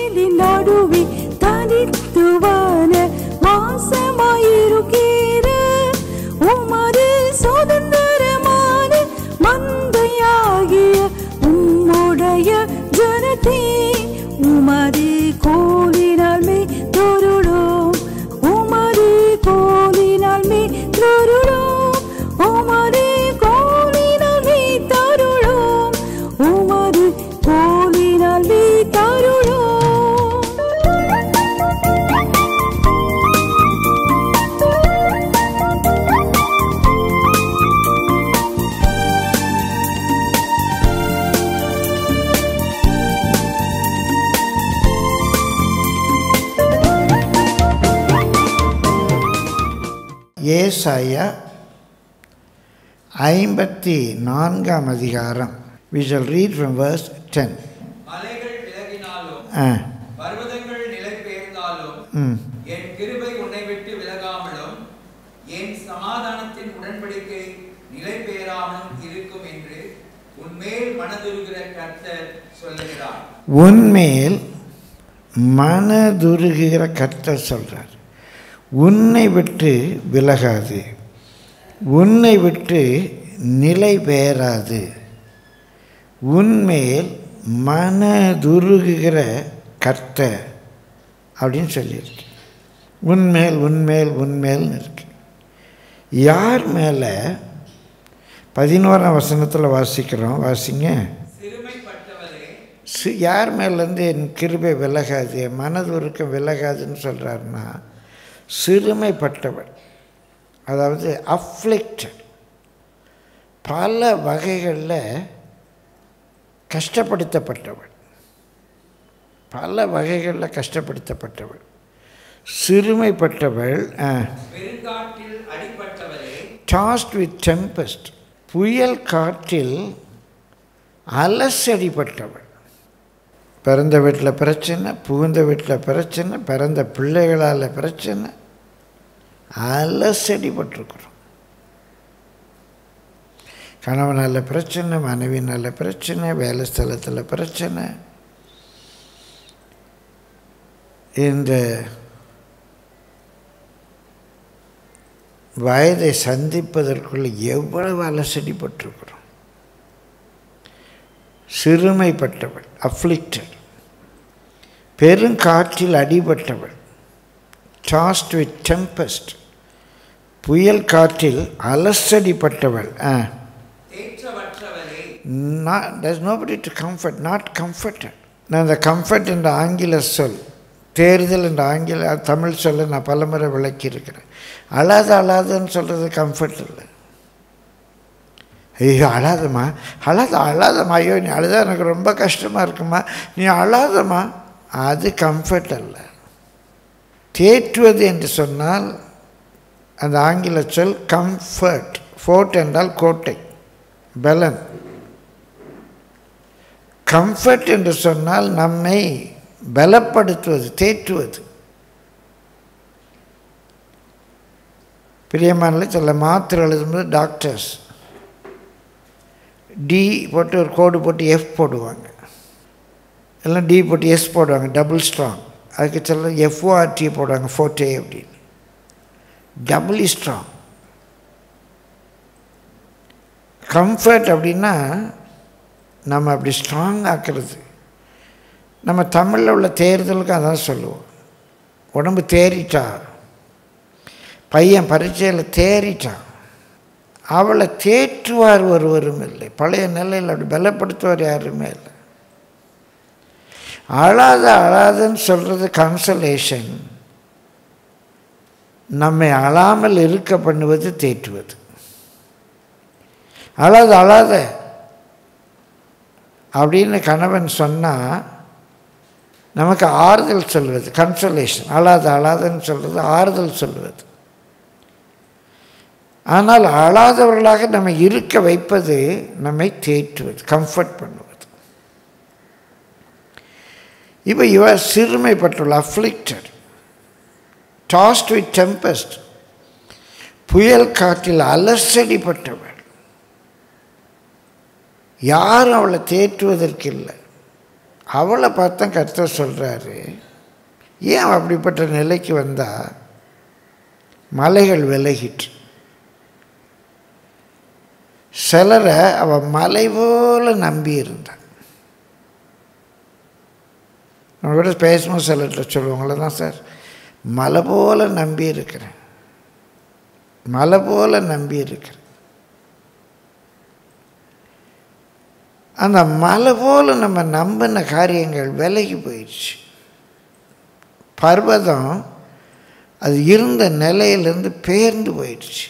வெயிலின் நடுவே தனித்துவான வாசமாயிருக்கிற உமது சுதந்திரமான மந்தையாகிய உம்முடைய ஜனத்தே உமது கோலினால் மே தொருளோம் உமது கோலினால் மே தொருளோம் உமது கோலினால் மே தருளோம் உமது கோலினால் மே தருளோம். ஏசாயா 54 அதிகாரம். We shall read from verse 10. மலைகள் விலகினாலும் பர்வதங்கள் நிலைபெயர்ந்தாலும் என் கிருபை உன்னை விட்டு விலகாமலும் என் சமாதானத்தின் உடன்படிக்கை நிலைபெயராமலும் இருக்கும் என்று உன்மேல் மனதுருகிற கர்த்தர் சொல்லுகிறார். உன்மேல் மனதுருகிற கர்த்தர் சொல்றார். உன்னை விட்டு விலகாது, உன்னை விட்டு நிலை பெயராது, உன்மேல் மனதுருகிற கர்த்தர் அப்படின்னு சொல்லியிருக்கு. உன்மேல் உன்மேல் உன்மேல்னு இருக்கு. யார் மேலே? 11ஆம் வசனத்தில் வாசிக்கிறோம், வாசிங்க. யார் மேலேருந்து என் கிருபை விலகாது, என் மனதுருக்கம் விலகாதுன்னு சொல்கிறாருன்னா, சிறுமைப்பட்டவள், அதாவது அஃப்ளிக்டட், பல வகைகளில் கஷ்டப்படுத்தப்பட்டவள், பல வகைகளில் கஷ்டப்படுத்தப்பட்டவள், சிறுமைப்பட்டவள், டாஸ்ட் வித் டெம்பஸ்ட், புயல் காற்றில் அலசடிப்பட்டவள். பிறந்த வீட்டில் பிரச்சனை, புகுந்த வீட்டில் பிரச்சனை, பிறந்த பிள்ளைகளால் பிரச்சனை, அலசடிப்பட்டிருக்கிறோம். கணவனால் பிரச்சனை, மனைவினால் பிரச்சனை, வேலை ஸ்தலத்தில் பிரச்சனை. இந்த வயதை சந்திப்பதற்குள்ள எவ்வளவு அலசடிப்பட்டிருக்கிறோம். சிறுமைப்பட்டவள், அஃப்ளிக்டட், பெருங்காற்றில் அடிபட்டவள், டாஸ்ட் வித் டெம்பஸ்ட், புயல் காற்றில் அலசடிப்பட்டவள். There's nobody to comfort, not comforted. நான் இந்த கம்ஃபர்ட் என்ற ஆங்கில சொல், தேர்தல் என்ற ஆங்கில தமிழ் சொல்ல நான் பலமுறை விளக்கியிருக்கிறேன். அழாதுன்னு சொல்கிறது கம்ஃபர்ட் இல்லை. ஐயோ அழாதம்மா, அழாதம்மா, ஐயோ நீ அழுதா எனக்கு ரொம்ப கஷ்டமாக இருக்குமா, நீ அழாதம்மா, அது கம்ஃபர்ட் அல்ல. தேற்றுவது என்று சொன்னால் அந்த ஆங்கில சொல் கம்ஃபர்ட். ஃபோர்ட் என்றால் கோட்டை, பலன். கம்ஃபர்ட் என்று சொன்னால் நம்மை பலப்படுத்துவது, தேற்றுவது. பிரியமானல சில மாத்திரை எழுதும்போது டாக்டர்ஸ் டி போட்டு ஒரு கோடு போட்டு எஃப் போடுவாங்க, எல்லாம் டி போட்டு எஸ் போடுவாங்க, டபுள் ஸ்ட்ராங். அதுக்கு சில எஃப்ஓஆர்டி போடுவாங்க, ஃபோர்டே அப்படின்னு, டபுள் ஸ்ட்ராங். கம்ஃபர்ட் அப்படின்னா நம்ம அப்படி ஸ்ட்ராங் ஆக்கிறது. நம்ம தமிழில் உள்ள தேர்தலுக்கு அதான் சொல்லுவோம். உடம்பு தேறிட்டா, பையன் பரீட்சையில் தேறிட்டான், அவளை தேற்றுவார் ஒருவரும் இல்லை. பழைய நிலையில் அப்படி பலப்படுத்துவார் யாருமே இல்லை. அழாதுன்னு சொல்கிறது கன்சலேஷன். நம்மை அழாமல் இருக்க பண்ணுவது தேற்றுவது. அழாத அப்படின்னு கணவன் சொன்னால் நமக்கு ஆறுதல் சொல்வது கன்சலேஷன். அழாதுன்னு சொல்கிறது ஆறுதல் சொல்வது. ஆனால் அழாதவர்களாக நம்ம இருக்க வைப்பது நம்மை தேற்றுவது, கம்ஃபர்ட் பண்ணுவது. இப்போ இவர் சிறுமைப்பட்டுள்ள, அஃப்ளிக்டட், டாஸ்ட் வித் டெம்பஸ்ட், புயல் காற்றில் அலசடிப்பட்டவள். யாரும் அவளை தேற்றுவதற்கு இல்லை. அவளை பார்த்தா கர்த்தர் சொல்கிறாரு, ஏன் அப்படிப்பட்ட நிலைக்கு வந்தால் மலைகள் விலகிட்டு. சிலரை அவள் மலை போல் நம்பி இருந்தான். நம்ம கூட பேசும்போது சிலர்கிட்ட சொல்லுவாங்கள தான், சார் மலை போல் நம்பி இருக்கிறேன், மலை போல் நம்பி இருக்கிறேன். அந்த மலை போல் நம்ம நம்பின காரியங்கள் விலகி போயிடுச்சு. பர்வதம் அது இருந்த நிலையிலேருந்து பெயர்ந்து போயிடுச்சு.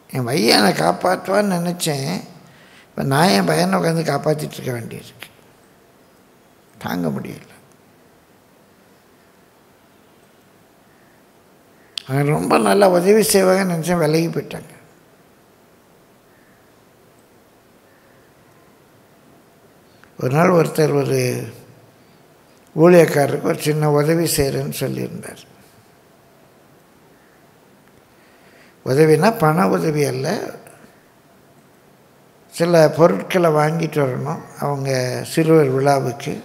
என் பையனை காப்பாற்றுவான்னு நினச்சேன், இப்போ நான் என் பையனை உட்காந்து காப்பாற்றிட்டு இருக்க வேண்டியிருக்கு. தாங்க முடியல. அவன் ரொம்ப நல்லா உதவி செய்வாங்கன்னு நினச்சேன், விலகி போயிட்டாங்க. ஒரு நாள் ஒருத்தர் ஒரு ஊழியக்காரருக்கு ஒரு சின்ன உதவி செய்கிறேன்னு சொல்லியிருந்தார். உதவினா பண உதவி அல்ல, சில பொருட்களை வாங்கிட்டு வரணும் அவங்க சிறுவர் விழாவுக்கு.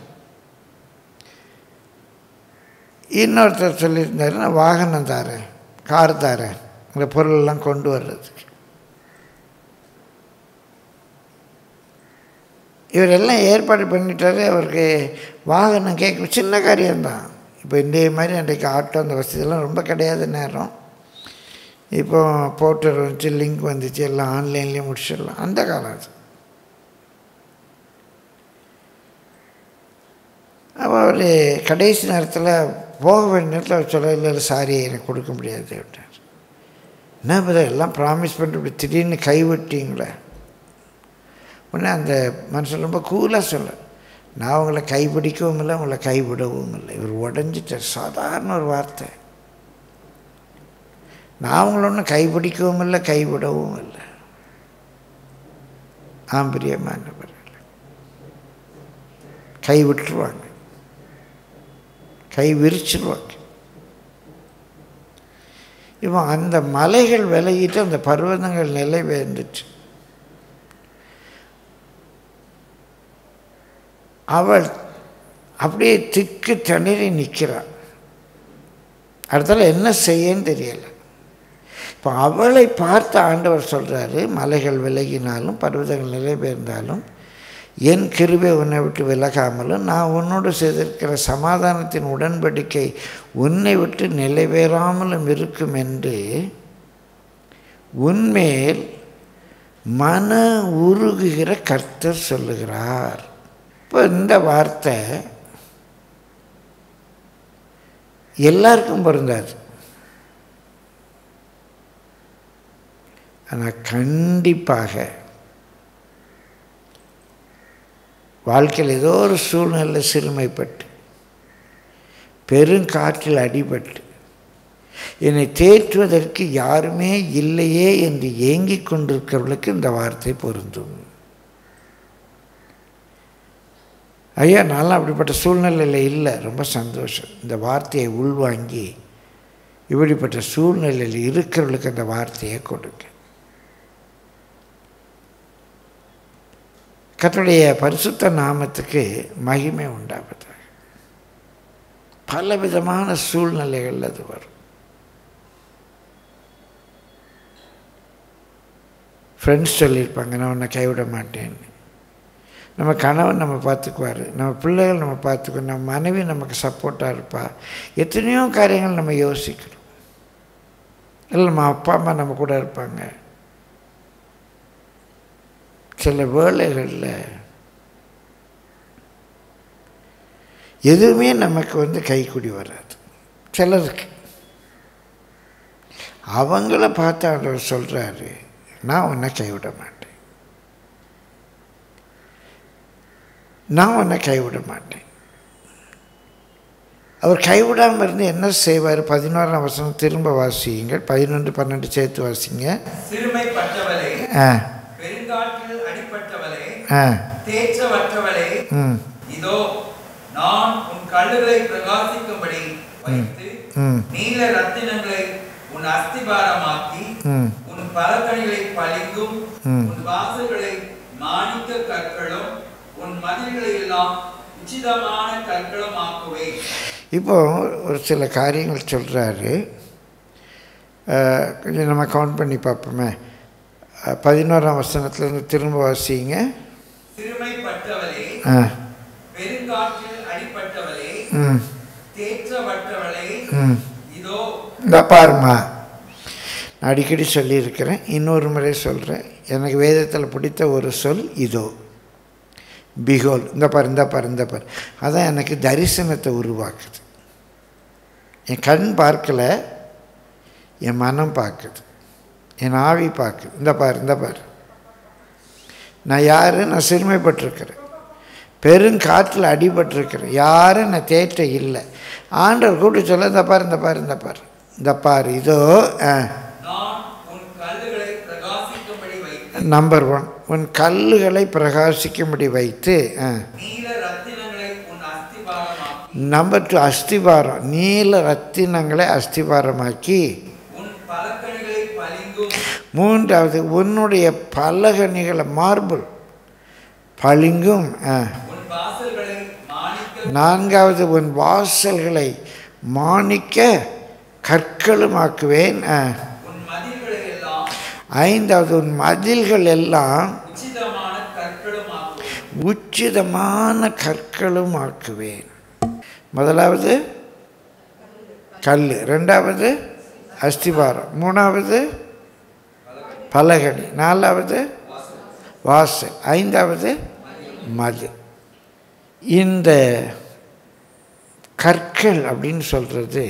இன்னொருத்தர் சொல்லியிருந்தார், நான் வாகனம் தரேன், கார் தரேன், இந்த பொருளெல்லாம் கொண்டு வர்றதுக்கு. இவரெல்லாம் ஏற்பாடு பண்ணிட்டாரு. அவருக்கு வாகனம் கேட்க சின்ன காரியம்தான். இப்போ இன்றைய மாதிரி அன்றைக்கு ஆட்டோ அந்த வசதியெல்லாம் ரொம்ப கிடையாது நேரம். இப்போ போர்ட்டர் வந்துச்சு, லிங்க் வந்துச்சு, எல்லாம் ஆன்லைன்லேயே முடிச்சிடலாம். அந்த காலம் அது. அப்போ அவர் கடைசி நேரத்தில் போக வேண்டிய நேரத்தில் அவர் சொல்ல, இல்லை சாரி எனக்கு கொடுக்க முடியாது அப்படின்னார். என்ன பதில் எல்லாம் ப்ராமிஸ் பண்ணிட்டு இப்படி திடீர்னு கைவிட்டீங்களே. உடனே அந்த மனுஷன் ரொம்ப கூலாக சொல்ல, நான் உங்களை கைப்பிடிக்கவும் இல்லை, உங்களை கைவிடவும் இல்லை. இவர் உடஞ்சிட்டார். சாதாரண ஒரு வார்த்தை. நான் உங்களை ஒன்றும் கைப்பிடிக்கவும் இல்லை, கைவிடவும் இல்லை. ஆம்பரியமானவர்கள் கை விட்டுருவாங்க, கை விரிச்சிருவாங்க. இப்போ அந்த மலைகள் விலகிட்டு அந்த பர்வதங்கள் நிலை வேந்துச்சு. அவள் அப்படியே திக்கு தண்ணீரை நிற்கிறாள். அடுத்தால என்ன செய்யன்னு தெரியலை. இப்போ அவளை பார்த்து ஆண்டவர் சொல்கிறாரு, மலைகள் விலகினாலும் பர்வதங்கள் நிலை பெயர்ந்தாலும் என் கிருபை உன்னை விட்டு விலகாமலும் நான் உன்னோடு செய்திருக்கிற சமாதானத்தின் உடன்படிக்கை உன்னை விட்டு நிலைவேறாமலும் இருக்கும் என்று உன்மேல் மன உருகுகிற கர்த்தர் சொல்லுகிறார். இப்போ இந்த வார்த்தை எல்லாருக்கும் பொருந்தாது. ஆனால் கண்டிப்பாக வாழ்க்கையில் ஏதோ ஒரு சூழ்நிலை சிறுமைப்பட்டு பெருங்காற்றில் அடிபட்டு என்னை தேற்றுவதற்கு யாருமே இல்லையே என்று ஏங்கிக் கொண்டிருக்கிறவர்களுக்கு இந்த வார்த்தை பொருந்தும். ஐயா நான்லாம் அப்படிப்பட்ட சூழ்நிலையில் இல்லை, ரொம்ப சந்தோஷம். இந்த வார்த்தையை உள்வாங்கி இப்படிப்பட்ட சூழ்நிலையில் இருக்கிறவர்களுக்கு அந்த வார்த்தையை கொடுங்க. கர்த்தருடைய பரிசுத்த நாமத்துக்கு மகிமை உண்டாவது. பலவிதமான சூழ்நிலைகள் அது வரும். ஃப்ரெண்ட்ஸ் சொல்லியிருப்பாங்க, நான் உன்னை கைவிட மாட்டேன்னு. நம்ம கணவன் நம்ம பார்த்துக்குவார், நம்ம பிள்ளைகள் நம்ம பார்த்துக்குவோம், நம்ம மனைவி நமக்கு சப்போர்ட்டாக இருப்பா. எத்தனையோ காரியங்கள் நம்ம யோசிக்கிறோம். இல்லை நம்ம அப்பா அம்மா நம்ம கூட இருப்பாங்க. சில வேளைகளில் எதுவுமே நமக்கு கைக்கூடி வராது. சிலருக்கு அவங்கள பார்த்து அவர் சொல்கிறாரு, நான் உன்னை கைவிட மாட்டேன், நான் உன்னை கைவிட மாட்டேன். அவர் கைவிடாமல் இருந்து என்ன செய்வார்? 11ஆம் வசனம் திரும்ப வாசியுங்கள். 11, 12 சேர்த்து வாசிங்க. சிறுமைப்பட்டவளே, பெருங்காற்றில் அடிபட்டவளே, தேற்றவற்றவளே, இதோ நான் உன் கல்லுகளை பிரகாசிக்கும்படி வைத்து நீல ரத்தினங்களை உன் அஸ்திபாரமாக்கி உன் பலகணிகளை பளிங்கும் உன் வாசல்களை மாணிக்க கற்களும் உன் மதில்களை எல்லாம் உச்சிதமான கற்களும் ஆக்குவேன். இப்போ ஒரு சில காரியங்கள் சொல்கிறாரு. கொஞ்சம் நம்ம கவுண்ட் பண்ணி பார்ப்போமே. 11ஆம் வசனத்துலேருந்து திரும்ப வாசிங்க. சிறுமைப்பட்டவளே, பெருங்காற்றில் அடிபட்டவளே, தேற்றவற்றவளே, இதோ. இந்த பாருமா, நான் அடிக்கடி சொல்லியிருக்கிறேன், இன்னொரு முறை சொல்கிறேன். எனக்கு வேதத்தில் பிடித்த ஒரு சொல் இதோ, பிகோல். இந்த பாரு, இந்த பாரு, இந்த பாரு. அதான் எனக்கு தரிசனத்தை உருவாக்குது. என் கண் பார்க்கலை, என் மனம் பார்க்குது, என் ஆவி பார்க்குது. இந்த பாரு, இந்த பாரு. நான் யார்? நான் சிறுமைப்பட்டிருக்கிறேன், பெருங்காற்றில் அடிபட்டிருக்கிறேன். யாரும் நான் தேற்ற இல்லை. ஆண்டவர் கூப்பிட்டு சொல்ல, இந்த பாரு, இந்த பாரு, இந்த பாரு, இந்த பாரு, இதோ. நம்பர் 1, உன் கல்லுகளை பிரகாசிக்கும்படி வைத்து. நம்பர் 2, அஸ்திபாரம். நீல ரத்தினங்களை அஸ்திபாரமாக்கி. 3வது, உன்னுடைய பலகணிகளை மார்பிள் பளிங்கும். 4வது, உன் வாசல்களை மாணிக்க கற்களுமாக்குவேன். 5வது, உன் மதில்கள் எல்லாம் உச்சிதமான கற்களும் ஆக்குவேன். முதலாவது கல், 2வது அஸ்திபாரம், 3வது பலகணி, 4வது வாசல், 5வது மதில். இந்த கற்கள் அப்படின்னு சொல்கிறது,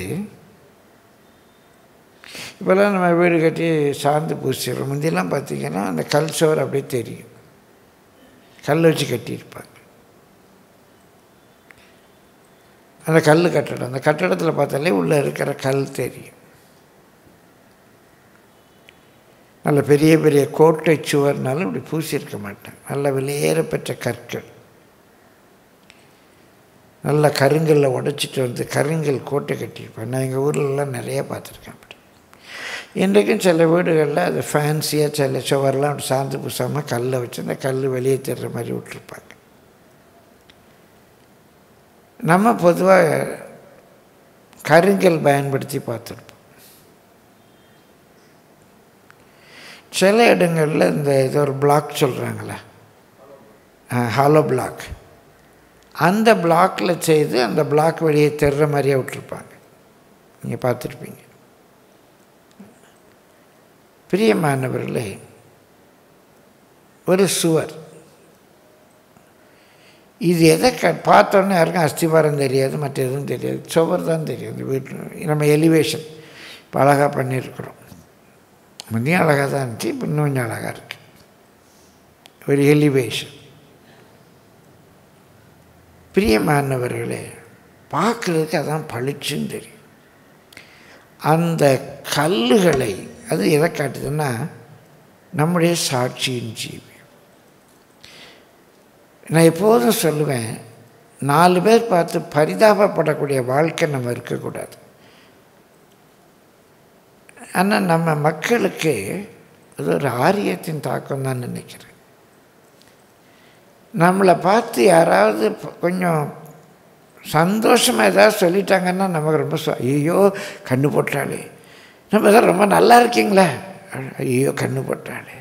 இப்போல்லாம் நம்ம வீடு கட்டி சார்ந்து பூசிடுறோம். முந்தியெல்லாம் பார்த்திங்கன்னா அந்த கல் சுவர் அப்படியே தெரியும், கல் வச்சு கட்டியிருப்பாங்க. அந்த கல் கட்டடம், அந்த கட்டடத்தில் பார்த்தாலே உள்ளே இருக்கிற கல் தெரியும். நல்ல பெரிய பெரிய கோட்டை சுவர்னாலும் இப்படி பூசியிருக்க மாட்டாங்க. நல்ல வெளியேறப்பெற்ற கற்கள், நல்ல கருங்கல்ல உடைச்சிட்டு வந்து கருங்கல் கோட்டை கட்டியிருப்பேன். நான் எங்கள் ஊர்லலாம் நிறையா பார்த்துருக்கேன். அப்படி இன்றைக்கும் சில வீடுகளில் அது ஃபேன்சியாக சில சுவரெலாம் அப்படி சார்ந்து பூசாமல் கல்லை வச்சு அந்த கல் வெளியே தர்ற மாதிரி விட்டுருப்பாங்க. நம்ம பொதுவாக கருங்கல் பயன்படுத்தி பார்த்துருப்போம். சில இடங்களில் இந்த இது ஒரு பிளாக் சொல்கிறாங்களே, ஹாலோ பிளாக், அந்த பிளாக்கில் செய்து அந்த பிளாக் வெளியே தெர்ற மாதிரியே விட்டுருப்பாங்க. நீங்கள் பார்த்துருப்பீங்க. பிரியமானவர்களே, ஒரு சுவர் இது எதை பார்த்தோன்னே யாருக்கும் அஸ்திவாரம் தெரியாது, மற்ற எதுவும் தெரியாது, சுவர் தான் தெரியும். இந்த வீட்டு நம்ம எலிவேஷன் இப்போ அழகாக பண்ணியிருக்கிறோம். முன்னையும் அழகாக தான் இருந்துச்சு, இப்போ இன்னும் கொஞ்சம் அழகாக இருக்குது. ஒரு எலிவேஷன். பிரியமானவர்களே, பார்க்குறதுக்கு அதான் பளிச்சுன்னு தெரியும். அந்த கல்லுகளை அது எதை காட்டுதுன்னா நம்முடைய சாட்சியின் ஜீவி. நான் எப்போதும் சொல்லுவேன், 4 பேர் பார்த்து பரிதாபப்படக்கூடிய வாழ்க்கை நம்ம இருக்கக்கூடாது. ஆனால் நம்ம மக்களுக்கு அது ஒரு ஆரியத்தின் தாக்கம் தான் நினைக்கிறேன். நம்மளை பார்த்து யாராவது கொஞ்சம் சந்தோஷமாக ஏதாவது சொல்லிட்டாங்கன்னா நமக்கு ரொம்ப ஐயோ கண்ணு போட்டாளே, நம்ம எதாவது ரொம்ப நல்லா இருக்கீங்களா, ஐயோ கண்ணு போட்டாளே,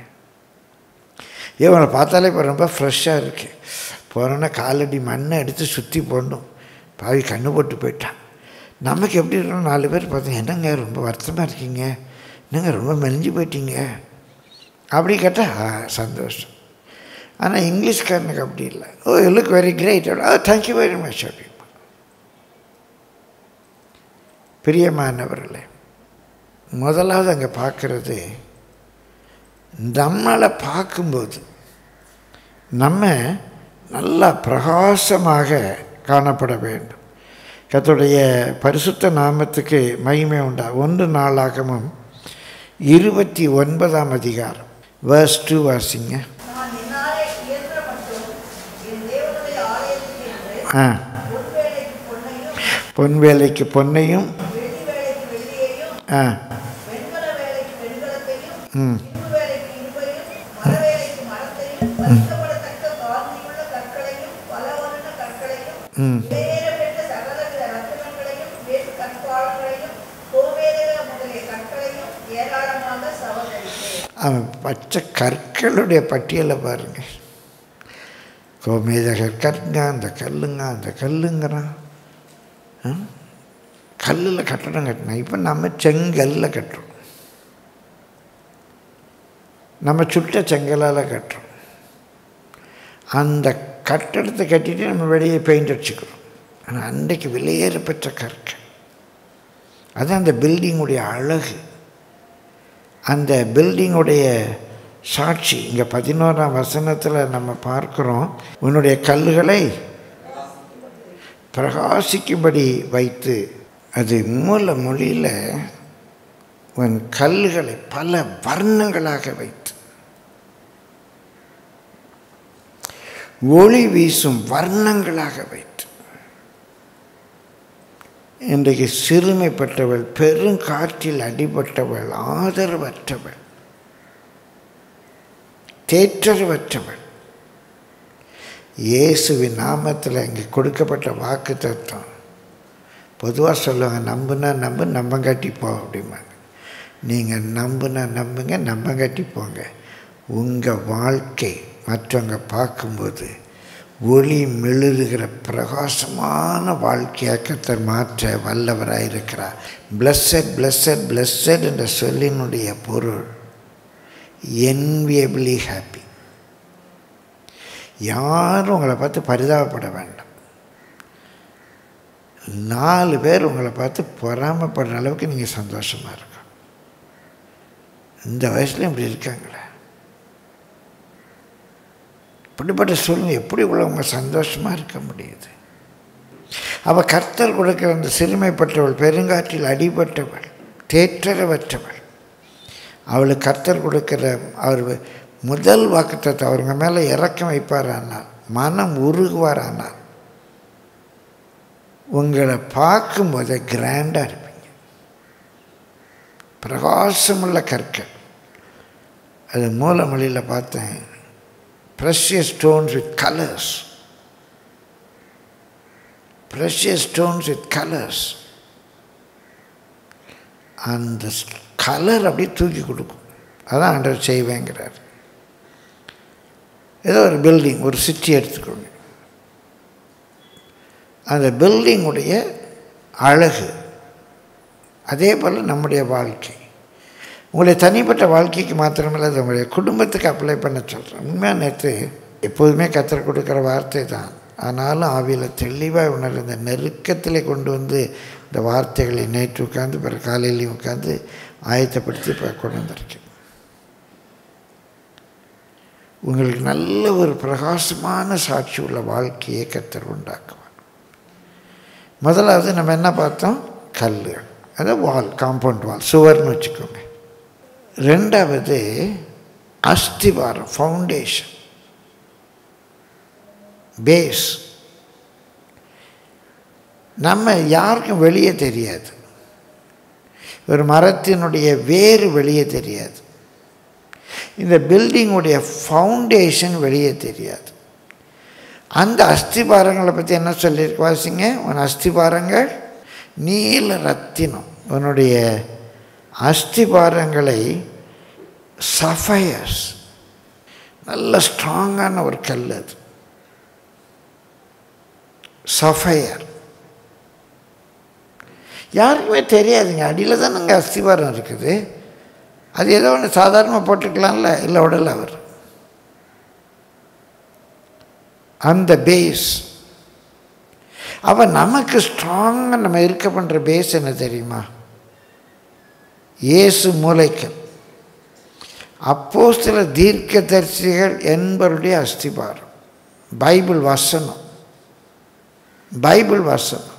இவனை பார்த்தாலே இப்போ ரொம்ப ஃப்ரெஷ்ஷாக இருக்குது, போனோன்னா காலடி மண்ணை எடுத்து சுற்றி போடணும், பாவி கண்ணு போட்டு போயிட்டான். நமக்கு எப்படி இருக்கணும், 4 பேர் பார்த்தோம், என்னங்க ரொம்ப வருத்தமாக இருக்கீங்க, என்னங்க ரொம்ப மெலிஞ்சு போயிட்டீங்க அப்படி கேட்டால் சந்தோஷம். ஆனால் இங்கிலீஷ்காரனுக்கு அப்படி இல்லை. Oh you look very great, thank you very much அப்படி. பிரியமானவர்களே, முதலாவது அங்கே பார்க்குறது, நம்மளை பார்க்கும்போது நம்ம நல்லா பிரகாசமாக காணப்பட வேண்டும். கர்த்தருடைய பரிசுத்த நாமத்துக்கு மகிமை உண்டா. 1 நாளாகமம் 29ஆம் அதிகாரம் verse 2 வாசிங்க. பொன்வேலைக்கு பொன்னையும் விலையேறப்பெற்ற சகலவித ரத்தினங்களையும் வேறு கற்பாலங்களையும் கோவேதக முதலிய கற்களையும் ஏராளமாக சவதரித்தேன். அவன் பச்சை கற்களுடைய பட்டியலை பாருங்க. கோமேதக கற்க, அந்த கல்லுங்க, அந்த கல்லுங்கிறான். கல்லில் கட்டடம் கட்டினா. இப்போ நம்ம செங்கல்ல கட்டுறோம், நம்ம சுட்ட செங்கலால் கட்டுறோம். அந்த கட்டடத்தை கட்டிட்டு நம்ம வெளியே பெயிண்ட் அடிச்சுக்கிறோம். ஆனால் அன்றைக்கு விலையேறப்பெற்ற கற்கள், அது அந்த பில்டிங்குடைய அழகு, அந்த பில்டிங்குடைய சாட்சி. இங்கே 11ஆம் வசனத்தில் நம்ம பார்க்குறோம், உன்னுடைய கல்லுகளை பிரகாசிக்கும்படி வைத்து. அது மூல மொழியில் உன் கல்லுகளை பல வர்ணங்களாக வைத்து, ஒளி வீசும் வர்ணங்களாக வைத்து. இன்றைக்கு சிறுமைப்பட்டவள், பெருங்காற்றில் அடிபட்டவள், ஆதரவற்றவள், தேற்றரவற்றவள், இயேசுவின் நாமத்தில் இங்கே கொடுக்கப்பட்ட வாக்கு தத்துவம். பொதுவாக சொல்லுவாங்க, நம்புனா நம்பு, நம்பங்காட்டி போ அப்படிம்பாங்க. நீங்கள் நம்புனா நம்புங்க, நம்பங்காட்டி போங்க. உங்கள் வாழ்க்கை மற்றவங்க பார்க்கும்போது ஒளி மெழுகுகிற பிரகாசமான வாழ்க்கையாக கர்த்தர் மாற்ற வல்லவராக இருக்கிறார். பிளஸட் பிளஸட் பிளஸட் என்ற சொல்லினுடைய பொருள் என்வியபிளி ஹாப்பி. யாரும் உங்களை பார்த்து பரிதாபப்பட வேண்டாம். 4 பேர் உங்களை பார்த்து பொறாமப்படுற அளவுக்கு நீங்கள் சந்தோஷமாக இருக்கும். இந்த வயசுல இப்படி இருக்காங்களே, இப்படிப்பட்ட சூழ்நிலை எப்படி உள்ளவங்க சந்தோஷமாக இருக்க முடியுது? அவள் கர்த்தர் கொடுக்கிற அந்த சிறுமைப்பட்டவள், பெருங்காற்றில் அடிபட்டவள், தேற்றரவற்றவள். அவளுக்கு கர்த்தர் கொடுக்கிற அவர் முதல் வாக்குத்தத்தம், அவருங்க மேலே இரக்கம் வைப்பாரானால், மனம் உருகுவாரானால், உங்களை பார்க்கும்போது கிராண்டாக இருப்பீங்க. பிரகாசமுள்ள கற்கள். அது மூல மொழியில் பார்த்தேன், precious stones with colors. Precious stones with colors. அந்த கலர் அப்படியே தூக்கி கொடுக்கும். அதான் ஆண்டவர் செய்வேங்கிறார். ஏதோ ஒரு பில்டிங், ஒரு சிட்டி எடுத்துக்கோங்க. அந்த பில்டிங்குடைய அழகு, அதே போல் நம்முடைய வாழ்க்கை. உங்களுடைய தனிப்பட்ட வாழ்க்கைக்கு மாத்திரமில்லை, அது உங்களுடைய குடும்பத்துக்கு அப்ளை பண்ண சொல்கிறேன். உண்மையாக நேற்று எப்போதுமே கர்த்தர் கொடுக்குற வார்த்தை தான், ஆனாலும் ஆவியில் தெளிவாக உணர்ந்த இந்த நெருக்கத்தில் கொண்டு வந்து இந்த வார்த்தைகளை நேற்று உட்காந்து பிறகு காலையிலையும் உட்காந்து ஆயத்தப்படுத்தி இப்போ கொண்டு வந்திருக்கேன். உங்களுக்கு நல்ல ஒரு பிரகாசமான சாட்சி உள்ள வாழ்க்கையை கர்த்தர் உண்டாக்குவார். முதலாவது நம்ம என்ன பார்த்தோம்? கல், அதாவது வால், காம்பவுண்ட் வால், சுவர்னு வச்சுக்கோங்க. ரெண்டாவது அஸ்திவாரம், ஃபவுண்டேஷன், பேஸ். நம்ம யாருக்கும் வெளியே தெரியாது, ஒரு மரத்தினுடைய வேறு வெளியே தெரியாது, இந்த பில்டிங்குடைய ஃபவுண்டேஷன் வெளியே தெரியாது. அந்த அஸ்திபாரங்களை பற்றி என்ன சொல்லியிருக்கு வாசிங்க. உன் அஸ்திபாரங்கள் நீல ரத்தினம். உன்னுடைய அஸ்திபாரங்களை சஃபயர்ஸ், நல்ல ஸ்ட்ராங்கான ஒரு கல் அது, சஃபயர். யாருக்குமே தெரியாதுங்க, அடியில் தான் அங்கே அஸ்திபாரம் இருக்குது. அது ஏதோ ஒன்று சாதாரணமாக போட்டுக்கலாம்ல, இல்லை உடல் அவர். அந்த பேஸ். அப்போ நமக்கு ஸ்ட்ராங்காக நம்ம இருக்க பண்ணுற பேஸ் என்ன தெரியுமா? இயேசு மூலைக்கல், அப்போஸ்தலர், தீர்க்கதரிசிகள் என்பவருடைய அஸ்திபாரம், பைபிள் வசனம். பைபிள் வசனம்.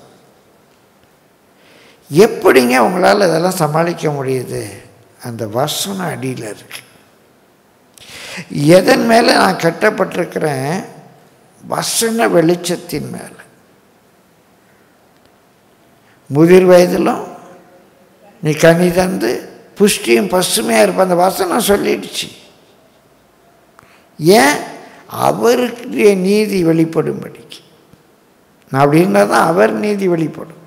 எப்படிங்க உங்களால் இதெல்லாம் சமாளிக்க முடியுது? அந்த வசனம் அடியில் இருக்கு. எதன் மேலே நான் கட்டப்பட்டிருக்கிறேன்? வசன வெளிச்சத்தின் மேலே. முதிர் வயதிலும் நீ கனி தந்து புஷ்டியும் பசுமையாக இருப்ப, அந்த வசனம் சொல்லிடுச்சு. ஏன்? அவருடைய நீதி வெளிப்படும்படிக்கு. அப்படி இருந்தால் தான் அவர் நீதி வெளிப்படும்.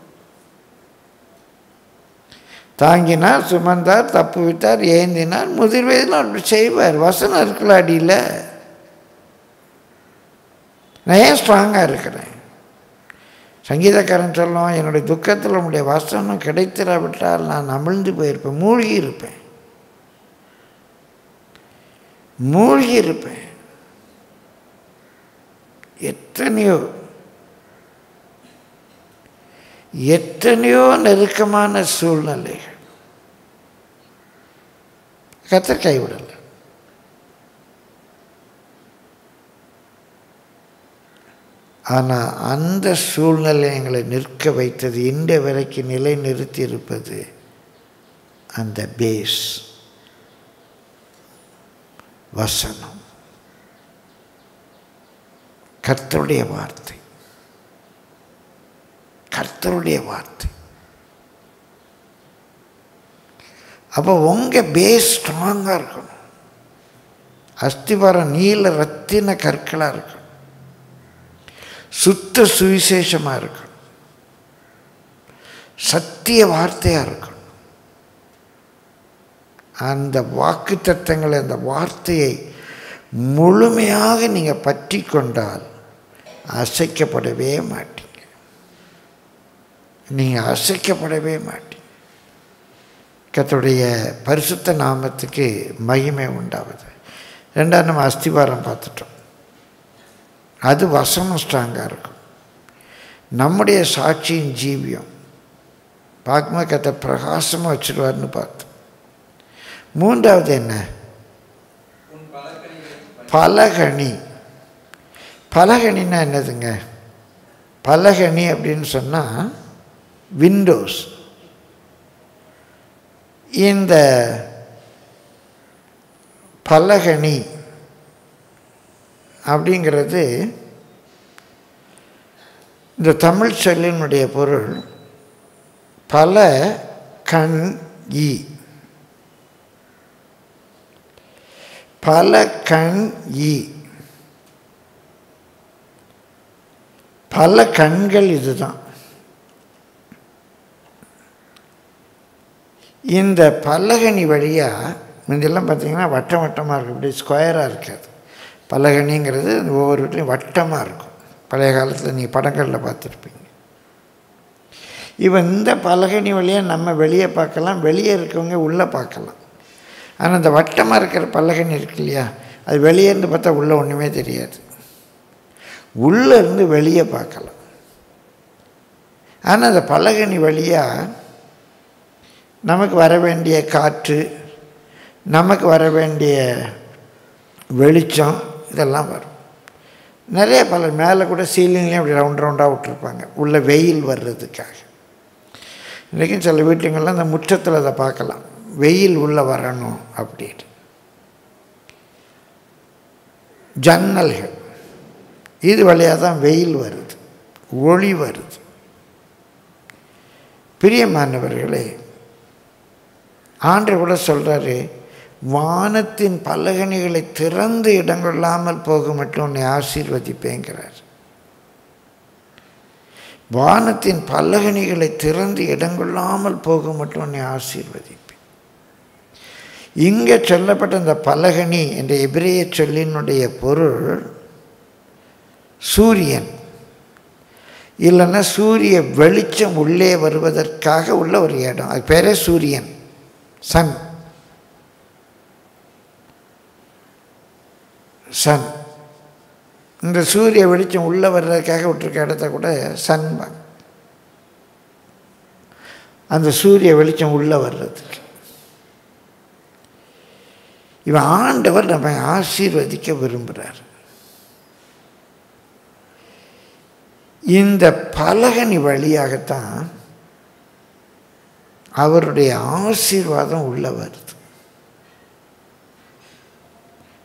தாங்கினார், சுமந்தார், தப்பு விட்டார், ஏந்தினார், முதிர் வயதில் அப்படி செய்வார். வசனம் இருக்குல்ல அடியில். நான் ஏன் ஸ்ட்ராங்காக இருக்கிறேன்? சங்கீதக்காரன் சொல்லுவான், என்னுடைய துக்கத்தில் உன்னுடைய வசனம் கிடைத்திராவிட்டால் நான் அமிழ்ந்து போயிருப்பேன், மூழ்கி இருப்பேன், மூழ்கி இருப்பேன். எத்தனையோ நெருக்கமான சூழ்நிலைகள் கர்த்தர் கைவிடலை. ஆனால் அந்த சூழ்நிலை எங்களை நிற்க வைத்தது, இன்று வரைக்கும் நிலை நிறுத்தி இருப்பது அந்த பேஸ் வசனம், கர்த்தருடைய வார்த்தை, கர்த்தருடைய வார்த்தை. அப்போ உங்கள் பேஸ் ஸ்ட்ராங்காக இருக்கணும். அஸ்திவாரம் நீல ரத்தின கற்களாக இருக்கணும், சுத்த சுவிசேஷமாக இருக்கணும், சத்திய வார்த்தையாக இருக்கணும். அந்த வாக்கு தத்தங்களை, அந்த வார்த்தையை முழுமையாக நீங்கள் பற்றி கொண்டால் அசைக்கப்படவே மாட்டீங்க. நீங்கள் அசைக்கப்படவே மாட்டீங்க. கர்த்தருடைய பரிசுத்த நாமத்துக்கு மகிமை உண்டாவது. ரெண்டாவது நம்ம அஸ்திவாரம் பார்த்துட்டோம். அது வசனம் ஸ்ட்ராங்காக இருக்கும். நம்முடைய சாட்சியின் ஜீவியம் பார்க்கும்போது கர்த்தர் பிரகாசமாக வச்சுருவார்னு பார்த்தோம். மூன்றாவது என்ன? பலகணி. பலகணின்னா என்னதுங்க? பலகணி அப்படின்னு சொன்னால் விண்டோஸ். இந்த பலகணி அப்படிங்கிறது இந்த தமிழ் சொல்லினுடைய பொருள் பல கண் ஈ. பல கண் ஈ, பல கண்கள். இதுதான் இந்த பலகணி வழியாக முன்னெல்லாம் பார்த்திங்கன்னா வட்டம் வட்டமாக இருக்கும், இப்படி ஸ்கொயராக இருக்காது. பலகணிங்கிறது ஒவ்வொரு வீட்லையும் வட்டமாக இருக்கும். பழைய காலத்தில் நீங்கள் படங்களில் பார்த்துருப்பீங்க. இப்போ இந்த பலகணி வழியாக நம்ம வெளியே பார்க்கலாம், வெளியே இருக்கவங்க உள்ளே பார்க்கலாம். ஆனால் அந்த வட்டமாக இருக்கிற பலகணி இருக்கு இல்லையா, அது வெளியே இருந்து பார்த்தா உள்ளே ஒன்றுமே தெரியாது. உள்ளே இருந்து வெளியே பார்க்கலாம். ஆனால் அந்த பலகணி வழியாக நமக்கு வர வேண்டிய காற்று, நமக்கு வர வேண்டிய வெளிச்சம், இதெல்லாம் வரும். நிறைய மேலே கூட சீலிங்லேயும் அப்படி ரவுண்டாக விட்டுருப்பாங்க, உள்ள வெயில் வர்றதுக்காக. இன்றைக்கும் சில வீட்டுங்கள்லாம் அந்த முற்றத்தில் அதை பார்க்கலாம், வெயில் உள்ளே வரணும் அப்படின்னு. ஜன்னல்கள், இது வழியாக தான் வெயில் வருது, ஒளி வருது. பிரியமானவர்களே, ஆண்டவர் கூட சொல்கிறாரு, வானத்தின் பலகணிகளை திறந்து இடங்கொள்ளாமல் போக மட்டும் உன்னை ஆசீர்வதிப்பேங்கிறார். வானத்தின் பலகணிகளை திறந்து இடங்கொள்ளாமல் போக மட்டும் உன்னை ஆசீர்வதிப்பேன். இங்கே சொல்லப்பட்ட இந்த பலகணி என்ற எபிரேய சொல்லினுடைய பொருள் சூரியன், இல்லைன்னா சூரிய வெளிச்சம் உள்ளே வருவதற்காக உள்ள ஒரு இடம். அது பேரே சூரியன், சன். சன், இந்த சூரிய வெளிச்சம் உள்ளே வர்றதுக்காக விட்டுருக்க இடத்த கூட சன். அந்த சூரிய வெளிச்சம் உள்ளே வர்றதுக்கு இவன் ஆண்டவர் நம்ம ஆசீர்வதிக்க விரும்புகிறார். இந்த பலகணி வழியாகத்தான் அவருடைய ஆசீர்வாதம் உள்ள வருது.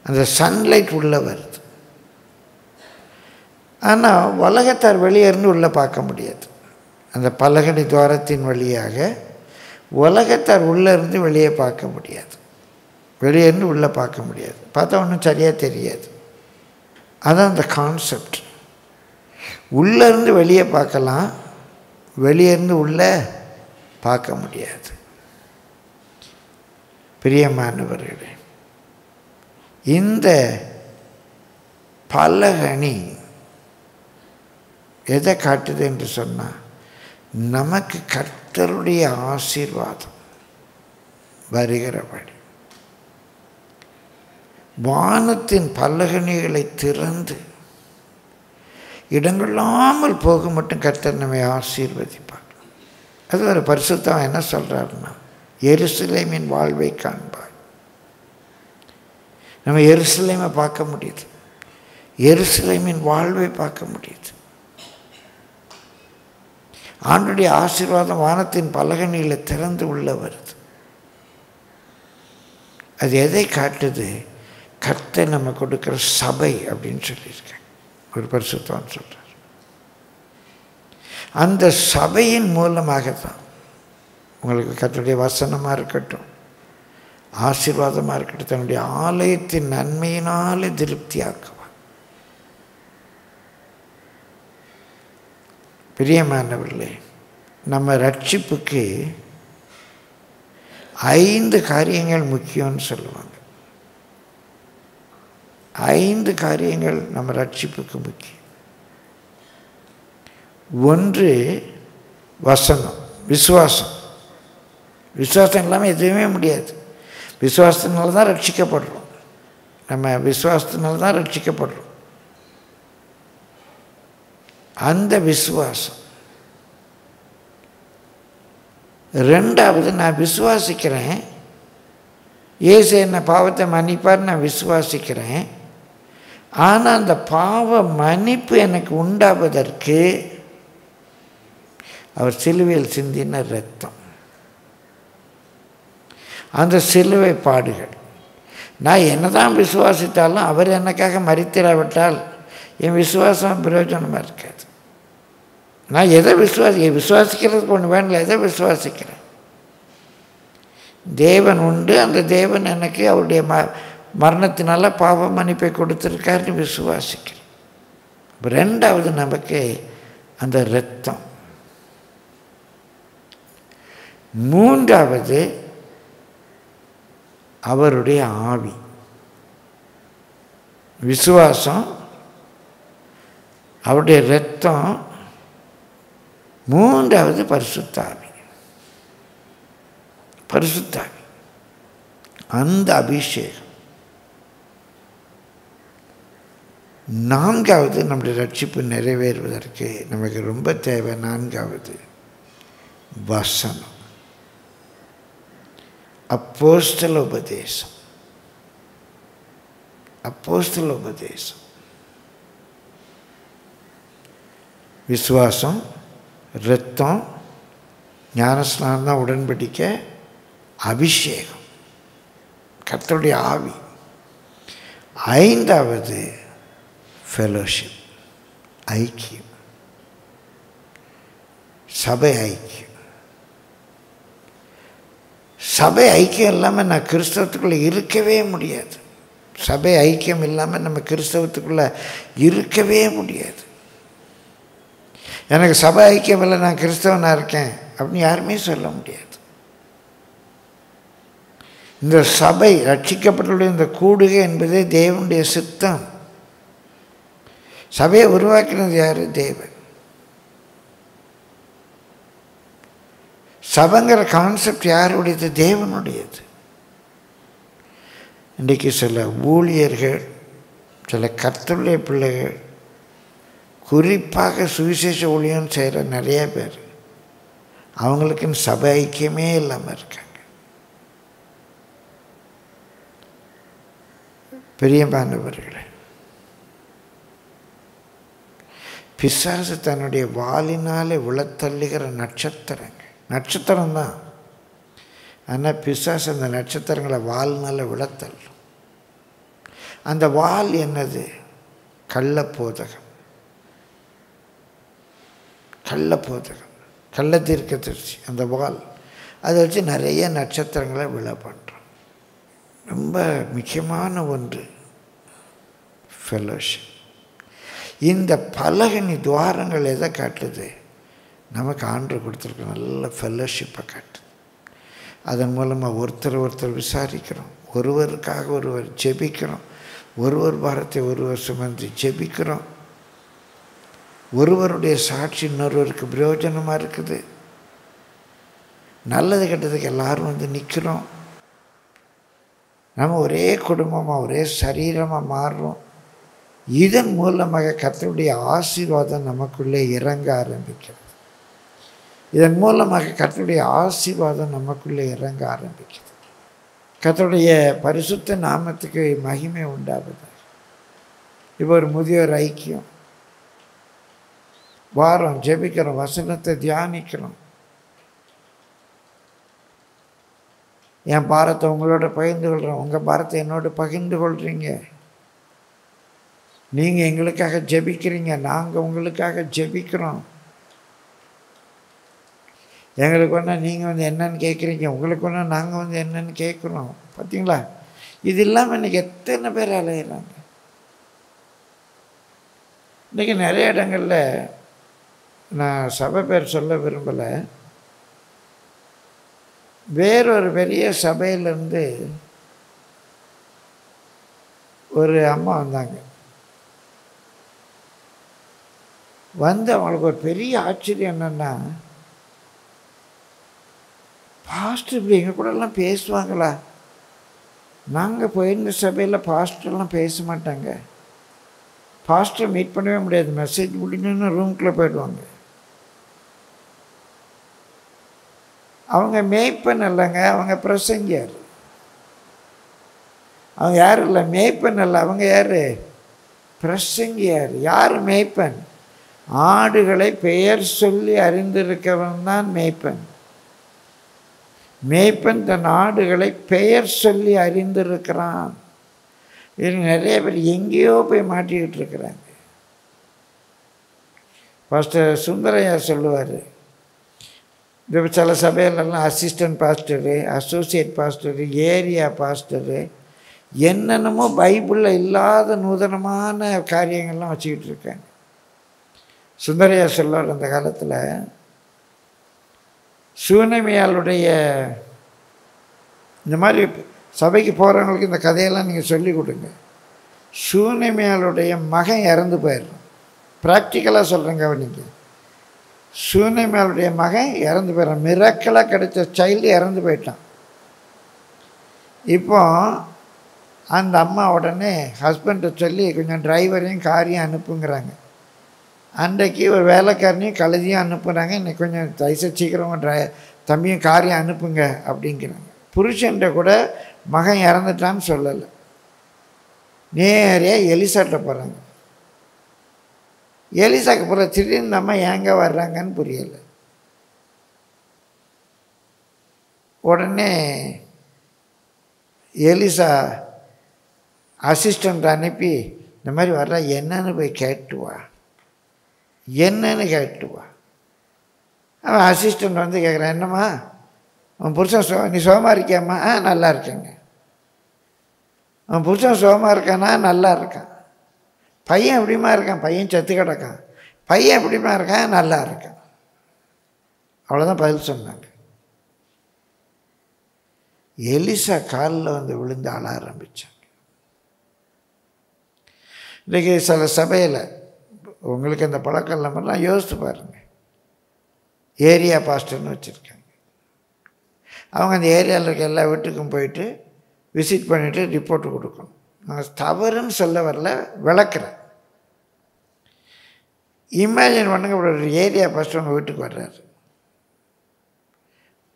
அந்த சன்லைட் உள்ள வருது. ஆனால் உலகத்தார் வெளியே இருந்து உள்ளே பார்க்க முடியாது. அந்த பலகணி துவாரத்தின் வழியாக உலகத்தார் உள்ளே இருந்து வெளியே பார்க்க முடியாது, வெளியே இருந்து உள்ளே பார்க்க முடியாது. பார்த்தா ஒன்றும் சரியாக தெரியாது. அதான் அந்த கான்செப்ட். உள்ளேருந்து வெளியே பார்க்கலாம், வெளியேருந்து உள்ளே பார்க்க முடியாது. பிரியமானவர்களே, இந்த பலகணி எதை காட்டுது என்று சொன்னால், நமக்கு கர்த்தருடைய ஆசீர்வாதம் வருகிறபடி வானத்தின் பலகணிகளை திறந்து இடங்கொள்ளாமல் போக மட்டும் கர்த்தர் நம்மை ஆசீர்வதிப்பார். அது ஒரு பரிசுத்தம் என்ன சொல்கிறாருன்னா, எருசலேமின் வாழ்வை காண்பார். நம்ம எருசலேமை பார்க்க முடியுது, எருசலேமின் வாழ்வை பார்க்க முடியுது. ஆண்டுடைய ஆசீர்வாதம் வானத்தின் பலகணிகளை திறந்து உள்ள வருது. அது எதை காட்டுது? கர்த்தர் நம்ம கொடுக்குற சபை அப்படின்னு சொல்லியிருக்கேன். ஒரு பரிசுத்தம் சொல்கிறார். அந்த சபையின் மூலமாகத்தான் உங்களுக்கு கர்த்தருடைய வசனமாக இருக்கட்டும், ஆசீர்வாதமாக இருக்கட்டும், தன்னுடைய ஆலயத்தின் நன்மையினாலே திருப்தியாக்குவார். பிரியமானவர்களே, நம்ம ரட்சிப்புக்கு 5 காரியங்கள் முக்கியம்னு சொல்லுவாங்க. 5 காரியங்கள் நம்ம ரட்சிப்புக்கு முக்கியம். 1 வசனம், விசுவாசம். விசுவாசம் இல்லாமல் எதுவுமே முடியாது. விசுவாசத்தினால தான் ரட்சிக்கப்படுறோம். நம்ம விசுவாசத்தினால தான் ரட்சிக்கப்படுறோம். அந்த விசுவாசம். 2வது, நான் விசுவாசிக்கிறேன், இயேசு என்ன பாவத்தை மன்னிப்பார், நான் விசுவாசிக்கிறேன். ஆனால் அந்த பாவ மன்னிப்பு எனக்கு உண்டாவதற்கு அவர் சிலுவையில் சிந்தின இரத்தம், அந்த சிலுவை பாடுகள். நான் என்னதான் விசுவாசித்தாலும் அவர் எனக்காக மரித்திராவிட்டால் என் விசுவாசம் பிரயோஜனமாக இருக்காது. நான் எதை விசுவாசிக்கிறதுக்கு ஒன்று வேணல, எதை விசுவாசிக்கிறேன்? தேவன் உண்டு, அந்த தேவன் எனக்கு அவருடைய மரணத்தினால பாவ மன்னிப்பை கொடுத்துருக்காருன்னு விசுவாசிக்கிறேன். 2வது நமக்கு அந்த இரத்தம். 3வது அவருடைய ஆவி. விசுவாசம், அவருடைய இரத்தம், 3வது பரிசுத்த ஆவி. பரிசுத்த ஆவி, அந்த அபிஷேகம். 4வது நம்முடைய ரட்சிப்பு நிறைவேறுவதற்கு நமக்கு ரொம்ப தேவை. 4வது வசனம், அப்போஸ்தல உபதேசம். அப்போஸ்தல உபதேசம், விசுவாசம், இரத்தம், ஞானஸ்நானம் தான் உடன்படிக்கை, அபிஷேகம், கர்த்தருடைய ஆவி. 5வது ஃபெலோஷிப், ஐக்கியம், சபை ஐக்கியம். சபை ஐக்கியம் இல்லாமல் நான் கிறிஸ்தவத்துக்குள்ளே இருக்கவே முடியாது. சபை ஐக்கியம் இல்லாமல் நம்ம கிறிஸ்தவத்துக்குள்ளே இருக்கவே முடியாது. எனக்கு சபை ஐக்கியம் இல்லை, நான் கிறிஸ்தவனாக இருக்கேன் அப்படின்னு யாருமே சொல்ல முடியாது. இந்த சபை ரட்சிக்கப்பட்டுள்ள இந்த கூடுகை என்பதே தேவனுடைய சித்தம். சபையை உருவாக்கினது யார்? தேவன். சபைங்கிற கான்செப்ட் யாருடையது? தேவனுடையது. இன்றைக்கு சில ஊழியர்கள், சில கர்த்தருடைய பிள்ளைகள், குறிப்பாக சுவிசேஷ ஊழியம் செய்கிற நிறைய பேர், அவங்களுக்குன்னு சபை ஐக்கியமே இல்லாமல் இருக்காங்க. பிரியமானவர்களே, பிசாசு தன்னுடைய வாளினாலே உளத்தள்ளுகிற நட்சத்திரம்தான். ஆனால் பிசாசு அந்த நட்சத்திரங்களை வாளினால் விழத்தள்ளும். அந்த வாள் என்னது? கள்ளப்போதகம், கள்ள தீர்க்கதரிசி. அந்த வாள் அதை வச்சு நிறைய நட்சத்திரங்களை விழ பண்ணுறோம். ரொம்ப முக்கியமான ஒன்று ஃபெலோஷிப். இந்த பலகனி துவாரங்கள் எதை காட்டுது? நமக்கு ஆண்டவர் கொடுத்துருக்க நல்ல ஃபெல்லோஷிப்பை காட்டுது. அதன் மூலமாக ஒருத்தர் விசாரிக்கிறோம், ஒருவருக்காக ஒருவர் ஜெபிக்கிறோம், ஒருவர் பாரத்தை ஒருவர் சுமந்து ஜெபிக்கிறோம், ஒருவருடைய சாட்சி இன்னொருவருக்கு பிரயோஜனமாக இருக்குது. நல்லது கெட்டதுக்கு எல்லாரும் வந்து நிற்கிறோம். நம்ம ஒரே குடும்பமாக ஒரே சரீரமாக மாறுறோம். இதன் மூலமாக கர்த்தருடைய ஆசீர்வாதம் நமக்குள்ளே இறங்க ஆரம்பிக்கிறது. இதன் மூலமாக கர்த்தருடைய ஆசீர்வாதம் நமக்குள்ளே இறங்க ஆரம்பிக்கிறது. கர்த்தருடைய பரிசுத்த நாமத்துக்கு மகிமை உண்டாகுது. இப்போ ஒரு முதியோர் ஐக்கியம், வாரம் ஜெபிக்கிறோம், வசனத்தை தியானிக்கிறோம். என் பாரத்தை உங்களோட பகிர்ந்து கொள்கிறோம், உங்கள் பாரத்தை என்னோட பகிர்ந்து கொள்கிறீங்க. நீங்கள் எங்களுக்காக ஜெபிக்கிறீங்க, நாங்கள் உங்களுக்காக ஜெபிக்கிறோம். எங்களுக்கு ஒன்றா நீங்கள் வந்து என்னன்னு கேட்குறீங்க, உங்களுக்கு ஒன்றா நாங்கள் வந்து என்னன்னு கேட்குறோம். பார்த்தீங்களா? இது இல்லாமல் இன்றைக்கி எத்தனை பேர் அலையிறாங்க. இன்றைக்கி நிறைய இடங்களில், நான் சபை பேர் சொல்ல விரும்பலை, வேறொரு பெரிய சபையிலேருந்து ஒரு அம்மா வந்தாங்க. வந்து அவங்களுக்கு ஒரு பெரிய ஆச்சரியம் என்னென்னா, பாஸ்டர் இப்படி எங்கள் கூடலாம் பேசுவாங்களா? நாங்கள் போயிருந்த சபையில் பாஸ்டர்லாம் பேச மாட்டாங்க, பாஸ்டர் மீட் பண்ணவே முடியாது, மெசேஜ் முடிஞ்சோன்னு ரூம்குள்ளே போயிடுவாங்க. அவங்க மேய்ப்பன் இல்லைங்க, அவங்க பிரசங்கியார். அவங்க யாரும் இல்லை, மேய்ப்பன் இல்லை, அவங்க யார்? பிரசங்கியார். யார் மேய்ப்பன்? ஆடுகளை பெயர் சொல்லி அறிந்திருக்கவன் தான் மேய்ப்பன். மேய்ப்பன் தன் ஆடுகளை பெயர் சொல்லி அறிந்திருக்கிறான். இது நிறைய பேர் எங்கேயோ போய் மாட்டிக்கிட்டு இருக்கிறாங்க. பாஸ்டர் சுந்தரையா சொல்லுவார், இந்த சில சபையிலெல்லாம் assistant pastor, associate pastor, area pastor, என்னென்னமோ பைபிளில் இல்லாத நூதனமான காரியங்கள்லாம் வச்சுக்கிட்டு இருக்காங்க. சுந்தரையா சொல்லுவார், அந்த காலத்தில் சூனமியாளுடைய இந்த மாதிரி சபைக்கு போகிறவங்களுக்கு இந்த கதையெல்லாம் நீங்கள் சொல்லிக் கொடுங்க. சூனமியாளுடைய மகன் இறந்து போயிடுறான். ப்ராக்டிக்கலாக சொல்கிறேங்க, நீங்கள் சூனமியாளுடைய மகன் இறந்து போயிடறான். மிராக்கிளாக கிடைச்ச சைல்டு இறந்து போயிட்டான். இப்போ அந்த அம்மா உடனே ஹஸ்பண்டை சொல்லி கொஞ்சம் டிரைவரையும் காரையும் அனுப்புங்கிறாங்க. அன்றைக்கு ஒரு வேலைக்காரனையும் கழுதியும் அனுப்புகிறாங்க. இன்றைக்கி கொஞ்சம் தயசை சீக்கிரமாக தம்பியும் காரையும் அனுப்புங்க அப்படிங்கிறாங்க. புருஷன்கிட்ட கூட மகன் இறந்துட்டான்னு சொல்லலை, நேரையாக எலிசாட்ட போகிறாங்க. எலிசாக்கு போகிற திடீர்னு நம்ம ஏங்க வர்றாங்கன்னு புரியலை. உடனே எலிசா அசிஸ்டண்ட் அனுப்பி, இந்த மாதிரி வர்ற என்னன்னு போய் கேட்டுவா, என்னன்னு கேட்டுவா. அவன் அசிஸ்டண்ட் வந்து கேட்குறான், என்னம்மா அவன் புருஷன் நீ சோமா இருக்கியாம்மா? நல்லா இருக்கேங்க. அவன் புருஷன் சோமா இருக்கானா? நல்லா இருக்கான். பையன் எப்படிமா இருக்கான்? பையன் செத்து கிடக்கான். பையன் எப்படிமா இருக்கான்? நல்லா இருக்கான். அவ்வளோதான் பதில் சொன்னாங்க. எலிசா காலில் வந்து விழுந்து அழ ஆரம்பித்தாங்க. இன்றைக்கி சில சபையில் உங்களுக்கு அந்த பழக்கம் இல்லாமலாம் யோசித்து பாருங்கள். ஏரியா பாஸ்டர்னு வச்சுருக்காங்க. அவங்க அந்த ஏரியாவில் இருக்க எல்லா வீட்டுக்கும் போயிட்டு விசிட் பண்ணிவிட்டு ரிப்போர்ட்டு கொடுக்கணும். நான் தவறுன்னு சொல்ல வரல, விளக்குறேன். இமேஜின் பண்ணுங்க, ஒரு ஏரியா பாஸ்டர் உங்கள் வீட்டுக்கு வர்றாரு.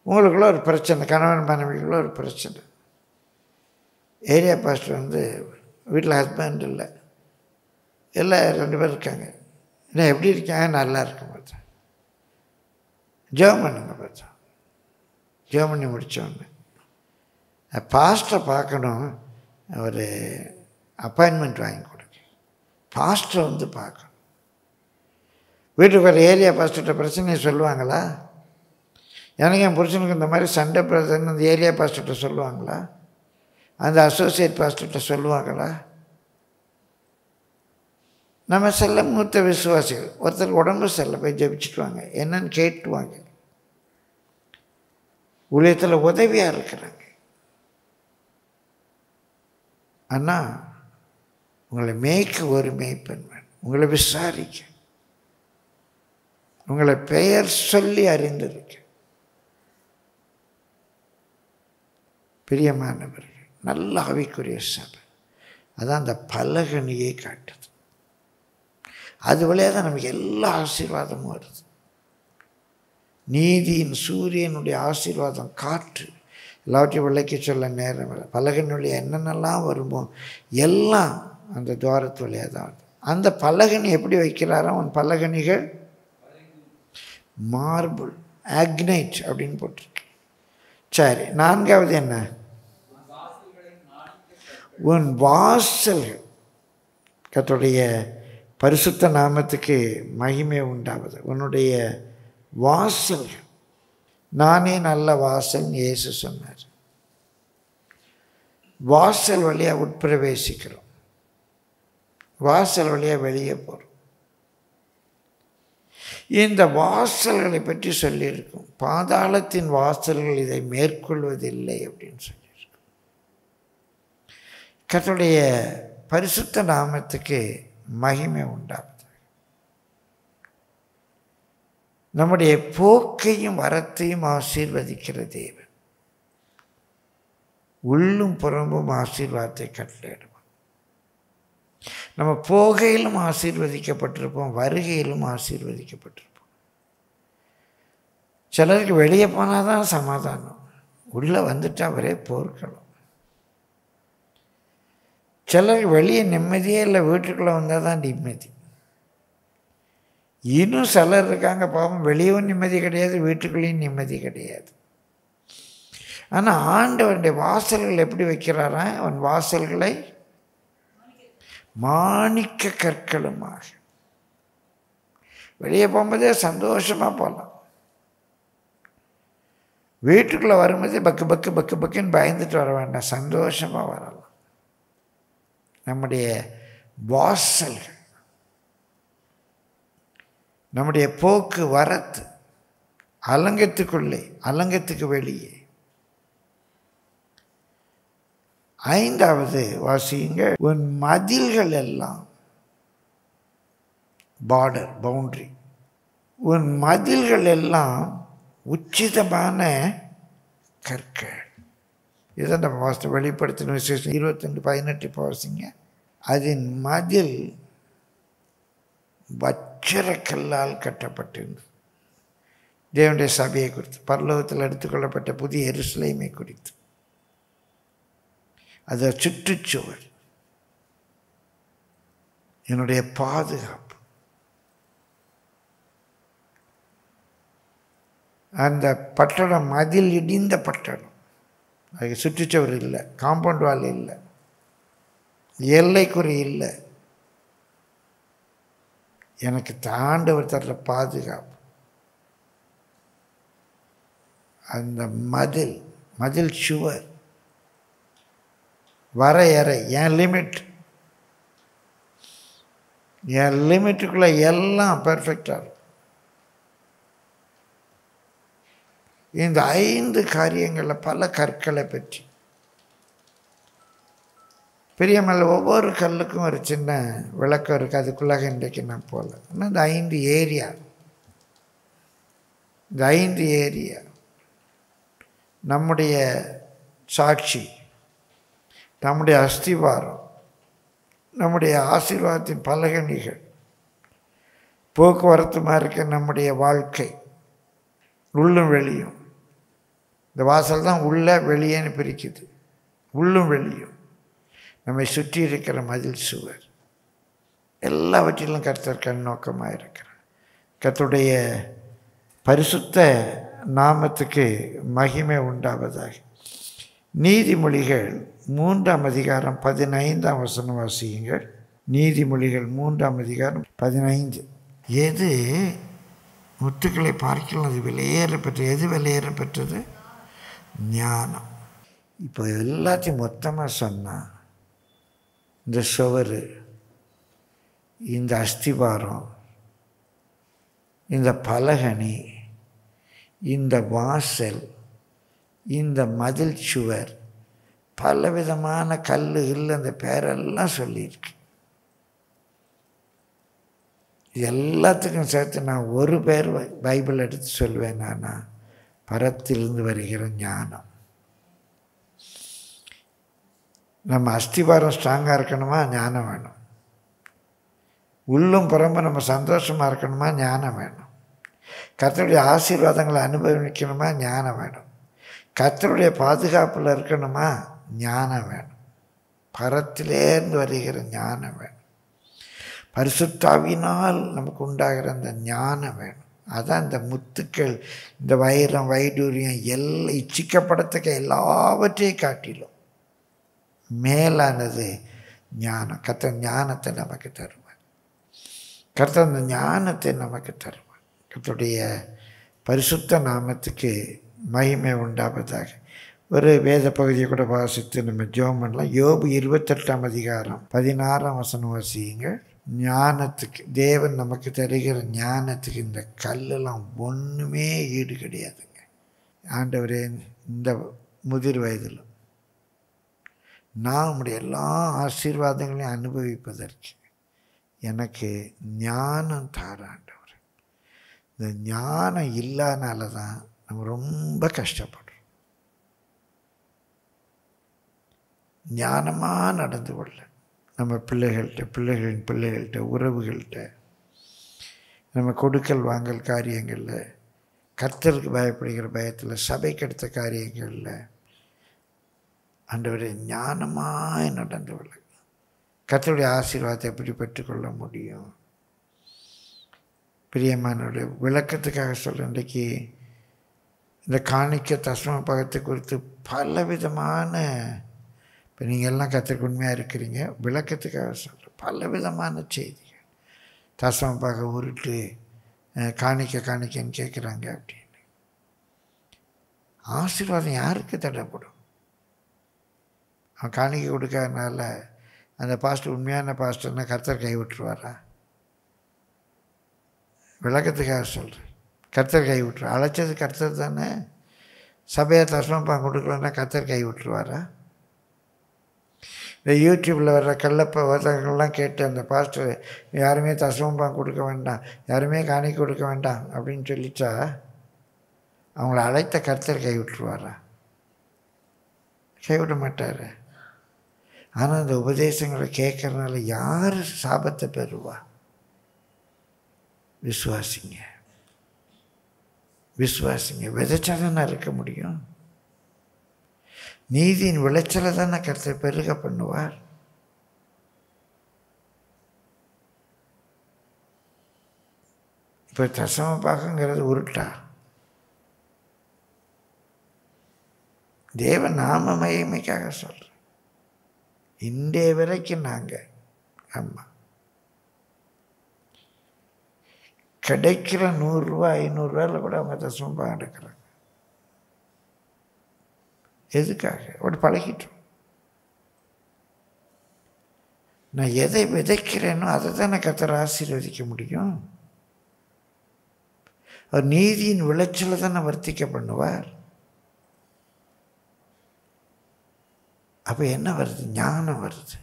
உங்களுக்குள்ள ஒரு பிரச்சனை, கணவன் மனைவிக்குள்ள ஒரு பிரச்சனை. ஏரியா பாஸ்டர் வந்து வீட்டில் ஹஸ்பண்ட் இல்லை, எல்லாம் 2 பேர் இருக்காங்க. என்ன எப்படி இருக்காங்க? நல்லா இருக்கும் பார்த்தா. ஜெபம் பண்ணுங்க பார்த்தா. ஜெபம் பண்ணி முடித்தோன்னு பாஸ்டரை பார்க்கணும், ஒரு அப்பாயின்மெண்ட் வாங்கி கொடுங்க. பாஸ்டரை வந்து பார்க்கணும். வீட்டுக்கு வர ஏரியா பாஸ்டர்கிட்ட பிரச்சனையை சொல்லுவாங்களா? எனக்கு என் புருஷனுக்கு இந்த மாதிரி சண்டை பிரச்சனை அந்த ஏரியா பாஸ்டர்கிட்ட சொல்லுவாங்களா? அந்த அசோசியேட் பாஸ்டர்கிட்ட சொல்லுவாங்களா? நம்ம செல்ல மூத்த விசுவாசிகள் ஒருத்தர் உடம்பு செல்ல போய் ஜெபிச்சுட்டு வாங்க, என்னன்னு கேட்டுவாங்க. ஊழியத்தில் உதவியாக இருக்கிறாங்க. ஆனால் உங்களை மேய்க்க ஒரு மேய்ப்பன் வேணும், உங்களை விசாரிக்க, உங்களை பெயர் சொல்லி அறிந்திருக்க. பிரியமானவர்கள், நல்ல ஆவிக்குரிய சபை அதான் அந்த பலகணியை காட்டுது. அது வழியாக தான் நமக்கு எல்லா ஆசீர்வாதமும் வருது. நீதியின் சூரியனுடைய ஆசீர்வாதம் காற்று எல்லாவற்றையும் விளக்கி சொல்ல நேரம் இல்லை. பலகனுடைய என்னென்னலாம் வருமோ எல்லாம் அந்த துவாரத்து வழியாக தான் வருது. அந்த பலகனி எப்படி வைக்கிறாரோ அவன் பலகனிகள் மார்பிள் ஆக்னைட் அப்படின்னு போட்டிருக்கு. சரி, நான்காவது என்ன? உன் வாசல்கள், கர்த்தருடைய பரிசுத்த நாமத்துக்கு மகிமை உண்டாவது. உன்னுடைய வாசல்கள், நானே நல்ல வாசல் இயேசு சொன்னார். வாசல் வழியாக உட்பிரவேசிக்கிறோம், வாசல் வழியாக வெளியே போகிறோம். இந்த வாசல்களை பற்றி சொல்லியிருக்கும். பாதாளத்தின் வாசல்கள் இதை மேற்கொள்வதில்லை அப்படின்னு சொல்லியிருக்கும். கர்த்தருடைய பரிசுத்த நாமத்துக்கு மகிமை உண்டாகுது. நம்முடைய போக்கையும் வரத்தையும் ஆசீர்வதிக்கிற தேவன் உள்ளும் புறம்பும் ஆசீர்வாதத்தை கட்டளையிடுவான். நம்ம போகையிலும் ஆசீர்வதிக்கப்பட்டிருப்போம், வருகையிலும் ஆசீர்வதிக்கப்பட்டிருப்போம். சிலருக்கு வெளியே போனால் தான் சமாதானம், உள்ளே வந்துட்டால் ஒரே போர்க்களம். சிலருக்கு வெளியே நிம்மதியே இல்லை, வீட்டுக்குள்ளே வந்தால் தான் நிம்மதி. இன்னும் சிலர் இருக்காங்க பாவம், வெளியவும் நிம்மதி கிடையாது, வீட்டுக்குள்ளேயும் நிம்மதி கிடையாது. ஆனால் ஆண்டவனுடைய வாசல்கள் எப்படி வைக்கிறாரா? அவன் வாசல்களை மாணிக்க கற்களுமாக. வெளியே போகும்போதே சந்தோஷமாக போகலாம், வீட்டுக்குள்ளே வரும்போதே பக்கு பக்கு பக்கு பக்குன்னு பயந்துட்டு வர வேண்டாம், சந்தோஷமாக வரலாம். நம்முடைய வாசல்கள், நம்முடைய போக்கு வரத்து அலங்கத்துக்குள்ளே, அலங்கத்துக்கு வெளியே. ஐந்தாவது வாசியுங்க, உன் மதில்கள் எல்லாம் பார்டர், பவுண்டரி. உன் மதில்கள் எல்லாம் உச்சிதமான கற்கள். இதுதான் நம்ம வாசத்தை வெளிப்படுத்தின விசேஷம் 22:18 வாசிங்க. அதன் மதில் வச்சிரக்கல்லால் கட்டப்பட்டிருந்தது. தேவனுடைய சபையை குறித்து, பரலோகத்தில் எடுத்துக்கொள்ளப்பட்ட புதிய எருசலேமை குறித்து. அது சுற்றுச்சுவர், என்னுடைய பாதுகாப்பு. அந்த பட்டணம் மதில் இடிந்த பட்டணம், அதுக்கு சுற்றுச்சுவர் இல்லை, காம்பவுண்ட் வால் இல்லை, எல்லைக்குறி இல்லை. எனக்கு ஆண்டவர் தர்ற பாதுகாப்பு. அந்த மதில், மதில் சுவர், வரையறை, என் லிமிட், என் லிமிட்டுக்குள்ளே எல்லாம் பெர்ஃபெக்டாக இருக்கும். இந்த 5 காரியங்களில் பல கற்களை பற்றி பெரியமல்ல, ஒவ்வொரு கல்லுக்கும் ஒரு சின்ன விளக்கம் இருக்குது, அதுக்குள்ளாக இன்றைக்கு நான் போகல. ஆனால் இந்த 5 ஏரியா, இந்த 5 ஏரியா நம்முடைய சாட்சி, நம்முடைய அஸ்திவாரம், நம்முடைய ஆசீர்வாதத்தின் பலகணிகள், போக்குவரத்துமாக இருக்க நம்முடைய வாழ்க்கை, உள்ளும் வெளியும். இந்த வாசல் தான் உள்ள வெளியேன்னு பிரிக்குது, உள்ளும் வெளியும். நம்மை சுற்றி இருக்கிற மதில் சுவர், எல்லாவற்றிலும் கர்த்தர் கண்ணோக்கமாக இருக்கிறார். கர்த்தருடைய பரிசுத்த நாமத்துக்கு மகிமை உண்டாவதாக. நீதிமொழிகள் 3:15 வாசியுங்கள். நீதிமொழிகள் 3:15. எது முத்துக்களை பார்க்கலாம் அது விலையேற பெற்றது. எது விலையேற பெற்றது? ஞானம். இப்போ எல்லாத்தையும் மொத்தமாக சொன்னால், இந்த சுவர், இந்த அஸ்திவாரம், இந்த பலகணி, இந்த வாசல், இந்த மதில் சுவர், பலவிதமான கல்லுகள் அந்த பேரெல்லாம் சொல்லியிருக்கு. எல்லாத்துக்கும் சேர்த்து நான் ஒரு பேர் பைபிள் எடுத்து சொல்வேன். நான் பரத்திலிருந்து வருகிற ஞானம். நம்ம அஸ்திவாரம் ஸ்ட்ராங்காக இருக்கணுமா, ஞானம் வேணும். உள்ளும் புறம்பும் நம்ம சந்தோஷமாக இருக்கணுமா, ஞானம் வேணும். கர்த்தருடைய ஆசீர்வாதங்களை அனுபவிக்கணுமா, ஞானம் வேணும். கர்த்தருடைய பாதுகாப்பில் இருக்கணுமா, ஞானம் வேணும். பரத்திலேருந்து வருகிற ஞானம் வேணும். பரிசுத்தாவினால் நமக்கு உண்டாகிற அந்த ஞானம் வேணும். அதான் இந்த முத்துக்கள், இந்த வைரம், வைடூரியம் எல்லாம் இச்சிக்கப்படத்தக்க எல்லாவற்றையும் காட்டிலும் மேலானது ஞானம். கர்த்தர் ஞானத்தை நமக்கு தருவார். கர்த்தர் அந்த ஞானத்தை நமக்கு தருவார். கர்த்தருடைய பரிசுத்த நாமத்துக்கு மகிமை உண்டாவதாக. ஒரு வேத பகுதியை கூட வாசித்து நம்ம ஜெபம் பண்ணலாம். யோபு 28ஆம் அதிகாரம் 16ஆம் வசனம் வாசியுங்க. ஞானத்துக்கு, தேவன் நமக்கு தருகிற ஞானத்துக்கு இந்த கல்லெல்லாம் ஒன்றுமே ஈடு கிடையாதுங்க. ஆண்டவரே, இந்த முதிர் வயதில் நான் உம்முடைய எல்லா ஆசீர்வாதங்களையும் அனுபவிப்பதற்கு எனக்கு ஞானம் தார ஆண்டவர். இந்த ஞானம் இல்லாதனால தான் நம்ம ரொம்ப கஷ்டப்படுறோம். ஞானமாக நடந்து கொள்ள நம்ம பிள்ளைகள்கிட்ட, பிள்ளைகளின் பிள்ளைகள்கிட்ட, உறவுகள்கிட்ட, நம்ம கொடுக்கல் வாங்கல் காரியங்களில், கர்த்தருக்கு பயப்படுகிற பயத்தில், சபைக்கு எடுத்த காரியங்களில் ஆண்டவரே ஞானமாக நடந்து கொள்ள கர்த்தருடைய ஆசீர்வாதத்தை எப்படி பெற்றுக்கொள்ள முடியும்? பிரியமானோட விளக்கத்துக்காக சொல்கிறேன். இன்றைக்கி இந்த காணிக்க தசம பாகத்தை குறித்து பலவிதமான, இப்போ நீங்கள் எல்லாம் கர்த்தருக்கு உண்மையாக இருக்கிறீங்க, விளக்கத்துக்காக சொல்கிறேன், பலவிதமான செய்திகள். தசம பாகம் உருட்டு, காணிக்கன்னு கேட்குறாங்க அப்படின்னு. ஆசீர்வாதம் யாருக்கு தடைப்படும்? அவன் காணிக்கை கொடுக்காதனால அந்த பாஸ்டர் உண்மையான பாஸ்டர்னா கர்த்தர் கைவிட்டுருவாரா? விளக்கத்துக்காக சொல்கிறேன், கர்த்தர் கைவிட்டுருவா. அழைச்சது கர்த்தர் தானே. சபையை தசமம் கொடுக்கலன்னா கர்த்தர் கைவிட்டுருவாரா? இந்த யூடியூப்பில் வர்ற கள்ளப்பெல்லாம் கேட்டு அந்த பாஸ்டர் யாருமே தசமம் கொடுக்க வேண்டாம், யாருமே காணிக்கை கொடுக்க வேண்டாம் அப்படின்னு சொல்லிட்டா அவங்கள அழைத்த கர்த்தர் கைவிட்டுருவாரா? கைவிட மாட்டார். ஆனால் அந்த உபதேசங்களை கேட்கறதுனால யார் சாபத்தை பெறுவா? விசுவாசிங்க, விசுவாசிங்க. விதைச்சா தானே இருக்க முடியும். நீதியின் விளைச்சலை தானே கர்த்தர் பெருக பண்ணுவார். இப்போ தசம பாகங்கிறது உருட்டா? தேவ நாம மகிமைக்காக சொல்கிறேன். இன்றைய வரைக்கும் நாங்கள் ஆமாம் கிடைக்கிற 100 ரூபா 500 ரூபாயில் கூட அவங்க தசம பாகம் எடுக்கிறாங்க. எதுக்காக? அப்படி பழகிட்டோம். நான் எதை விதைக்கிறேனோ அதை தான் கர்த்தர் ஆசீர்வதிக்க முடியும். அவர் நீதியின் விளைச்சலை தானே வர்த்திக்க பண்ணுவார். அப்போ என்ன வருது? ஞானம் வருது,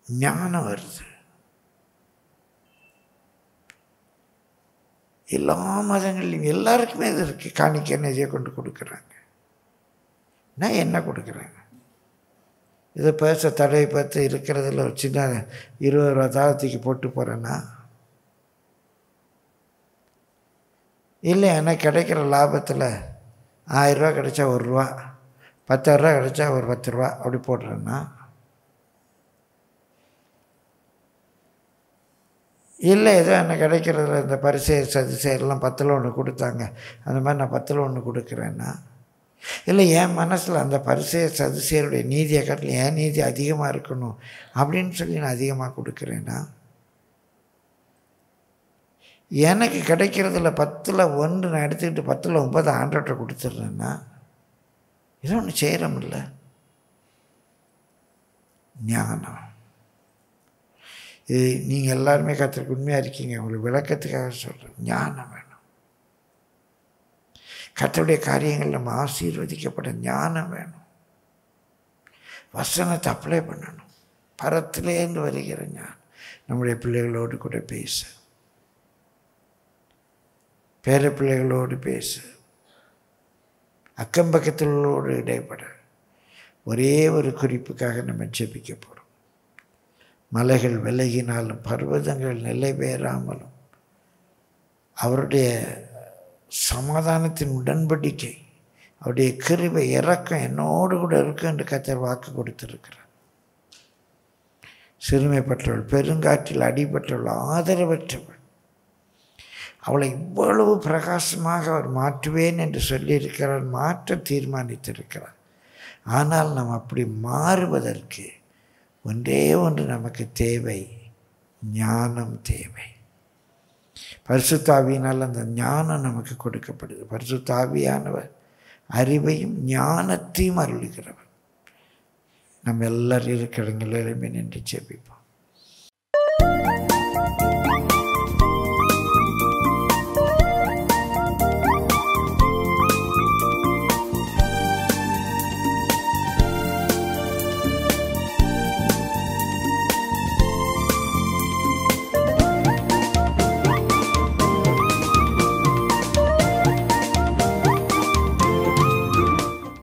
ஞானம் வருது. எல்லா மதங்கள்லையும் எல்லாருக்குமே இது இருக்குது. காணிக்கை நிறைய கொண்டு கொடுக்குறாங்க. நான் என்ன கொடுக்குறாங்க? இதை பேச தடவை பார்த்து இருக்கிறதுல ஒரு சின்ன 20 ரூபா தாளத்துக்கு போட்டு போகிறேன்னா இல்லை, எனக்கு கிடைக்கிற லாபத்தில் 1000 ரூபா கிடைச்சா 1 ரூபா, 10,000 ரூபா கிடைச்சா ஒரு 10 ரூபா அப்படி போடுறேன்னா, இல்லை ஏதோ எனக்கு கிடைக்கிறதுல இந்த பரிசெயர் சதுசெயர்லாம் 10ல் 1 கொடுத்தாங்க, அந்த மாதிரி நான் 10ல் 1 கொடுக்குறேன்னா, இல்லை என் மனசில் அந்த பரிசெயர் சதுசெயருடைய நீதியை காட்டில் என் நீதி அதிகமாக இருக்கணும் அப்படின்னு சொல்லி நான் அதிகமாக கொடுக்குறேன்னா, எனக்கு கிடைக்கிறதுல 10ல் 1 நான் எடுத்துக்கிட்டு 10ல் 9 ஆண்டவர்கிட்ட கொடுத்துட்றேன்னா, இதை ஒன்று செய்கிறோமில்ல. ஞானம். இது நீங்கள் எல்லாருமே கர்த்தருக்கு உண்மையாக இருக்கீங்க, உங்களுக்கு விளக்கத்துக்காக சொல்கிறேன். ஞானம் வேணும். கர்த்தருடைய காரியங்கள் நம்ம ஆசீர்வதிக்கப்பட ஞானம் வேணும். வசனத்தை அப்ளை பண்ணணும். பரத்திலேருந்து வருகிற ஞானம். நம்முடைய பிள்ளைகளோடு கூட பேச, பேர பிள்ளைகளோடு பேச, அக்கம் பக்கத்திலோடு இடைப்பட. ஒரே ஒரு குறிப்புக்காக நம்ம ஜெபிக்க போகிறோம். மலைகள் விலகினாலும் பர்வதங்கள் நிலை பெயராமலும் அவருடைய சமாதானத்தின் உடன்படிக்கை, அவருடைய கிருபை இரக்கம் என்னோடு கூட இருக்கு என்று கர்த்தர் வாக்கு கொடுத்திருக்கிறார். சிறுமைப்பட்டவள், பெருங்காற்றில் அடிபட்டவள், ஆதரவற்றவள், அவளை இவ்வளவு பிரகாசமாக அவர் மாற்றுவேன் என்று சொல்லியிருக்கிறார், மாற்ற தீர்மானித்திருக்கிறார். ஆனால் நாம் அப்படி மாறுவதற்கு ஒன்றே ஒன்று நமக்கு தேவை, ஞானம் தேவை. பரிசுத்த ஆவியினால் அந்த ஞானம் நமக்கு கொடுக்கப்படுது. பரிசுத்த ஆவியானவர் அறிவையும் ஞானத்தையும் அருளுகிறவர். நம்ம எல்லாரும் இருக்கிறவங்களுமே நின்று ஜெபிப்போம்.